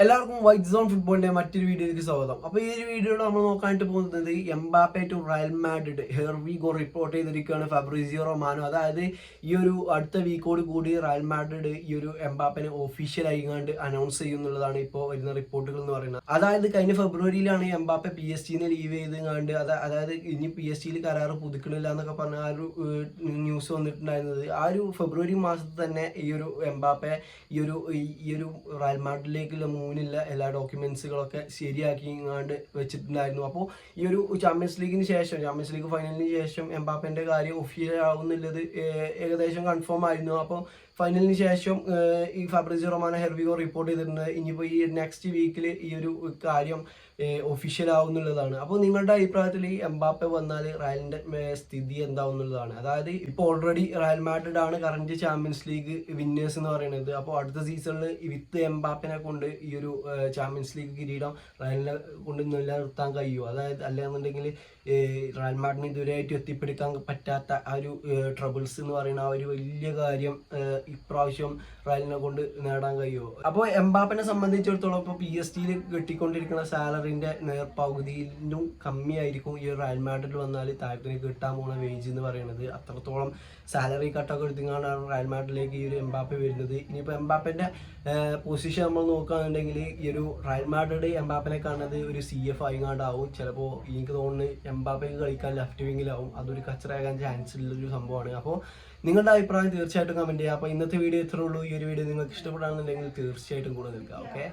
എല്ലാവർക്കും white zone ഫുട്ബോളിന്റെ മറ്റൊരു വീഡിയോയിലേക്ക് സ്വാഗതം. അപ്പോൾ ഈ ഒരു വീഡിയോയിൽ നമ്മൾ നോക്കാനായിട്ട് പോകുന്നത് Mbappe to Real Madrid. Here we go report ചെയ്തിരിക്കുകയാണ് ഫാബ്രിസിയോ റൊമാനോ. അതായത് ഈ ഒരു അടുത്ത വീക്കോട് കൂടി റയൽ മാഡ്രിഡ് ഈ ഒരു എംബാപ്പനെ ഒഫീഷ്യലായി കണ്ട് അനൗൺസ് ചെയ്യുന്നുള്ളതാണ് ഇപ്പോൾ വരുന്ന റിപ്പോർട്ടുകൾ എന്ന് പറയുന്നത്. അതായത് കഴിഞ്ഞ ഫെബ്രുവരിയിലാണ് എംബാപ്പെ PSG ലീവ് ചെയ്ത് കണ്ട് അതായത് ഇനി PSG കരാറ് പുതുക്കണില്ല എന്നൊക്കെ പറഞ്ഞ ആ ഒരു ന്യൂസ് വന്നിട്ടുണ്ടായിരുന്നത്. ആ ഒരു ഫെബ്രുവരി മാസത്തിൽ തന്നെ ഈ ഒരു എംബാപ്പെ ഈ ഒരു റയൽ മാഡ്രിഡിലേക്കുള്ള മൂന്നില്ല എല്ലാ ഡോക്യുമെന്റ്സുകളൊക്കെ ശരിയാക്കി ഇങ്ങാണ്ട് വെച്ചിട്ടുണ്ടായിരുന്നു. അപ്പോൾ ഈ ഒരു ചാമ്പ്യൻസ് ലീഗ് ഫൈനലിന് ശേഷം എംബാപ്പന്റെ കാര്യം ഒഫീഷ്യൽ ആവുന്നുള്ളത് ഏകദേശം കൺഫേം ആയിരുന്നു. അപ്പോൾ ഫൈനലിന് ശേഷം ഈ ഫാബ്രിസിയോ റൊമാനോ ഹെർവിഗോ റിപ്പോർട്ട് ചെയ്തിട്ടുണ്ട് ഇനിയിപ്പോൾ ഈ നെക്സ്റ്റ് വീക്കിൽ ഈ ഒരു കാര്യം ഒഫീഷ്യൽ ആവുന്നുള്ളതാണ്. അപ്പോൾ നിങ്ങളുടെ അഭിപ്രായത്തിൽ ഈ എംബാപ്പെ വന്നാൽ റയലിന്റെ സ്ഥിതി എന്താവുന്നുള്ളതാണ്. അതായത് ഇപ്പോൾ ഓൾറെഡി റയൽ മാഡ്രിഡ് ആണ് കറന്റ് ചാമ്പ്യൻസ് ലീഗ് വിന്നേഴ്സ് എന്ന് പറയുന്നത്. അപ്പോൾ അടുത്ത സീസണിൽ വിത്ത് എംബാപ്പിനെ കൊണ്ട് ഈ ഒരു ചാമ്പ്യൻസ് ലീഗ് കിരീടം റയലിനെ കൊണ്ട് നിലനിർത്താൻ കഴിയുമോ? അതായത് അല്ലാന്നുണ്ടെങ്കിൽ റയൽ മാഡ്രിഡിന് ഇതുവരെയായിട്ട് എത്തിപ്പിടിക്കാൻ പറ്റാത്ത ആ ഒരു ട്രബിൾസ് എന്ന് പറയുന്ന ആ ഒരു വലിയ കാര്യം ഇപ്രാവശ്യം റയലിനെ കൊണ്ട് നേടാൻ കഴിയുമോ? അപ്പോൾ എംബാപ്പനെ സംബന്ധിച്ചിടത്തോളം ഇപ്പോൾ PSG കിട്ടിക്കൊണ്ടിരിക്കുന്ന സാലറിന്റെ നേർപകുതിയിലും കമ്മിയായിരിക്കും ഈ റയൽ മാഡ്രിഡിൽ വന്നാൽ താഴത്തിന് കിട്ടാൻ പോണ വേജ് എന്ന് പറയുന്നത്. അത്രത്തോളം സാലറി കട്ടൊക്കെ എടുത്തുകൊണ്ടാണ് റയൽ മാഡ്രിഡിലേക്ക് ഈ ഒരു എംബാപ്പെ വരുന്നത്. ഇനിയിപ്പോൾ എംബാപ്പന്റെ പൊസിഷൻ നമ്മൾ നോക്കുകയാണെന്നുണ്ടെങ്കിൽ ഈ ഒരു റയൽ മാഡ്രിഡ് എംബാപ്പനെ കാണുന്നത് ഒരു CF ആയിങ്ങാണ്ടാവും. ചിലപ്പോൾ എനിക്ക് തോന്നുന്നു എംബാപ്പയ്ക്ക് കളിക്കാൻ ലെഫ്റ്റ് വിങ്ങിലാവും. അതൊരു കച്ചറയാകാൻ ചാൻസ് ഉള്ളൊരു സംഭവമാണ്. അപ്പോൾ നിങ്ങളുടെ അഭിപ്രായം തീർച്ചയായിട്ടും കമന്റ് ചെയ്യുക. അപ്പോൾ ഇന്നത്തെ വീഡിയോ ഇത്രേ ഉള്ളൂ. ഈ ഒരു വീഡിയോ നിങ്ങൾക്ക് ഇഷ്ടപ്പെടുകയാണെന്നുണ്ടെങ്കിൽ തീർച്ചയായിട്ടും കൂടെ നിൽക്കുക. ഓക്കെ.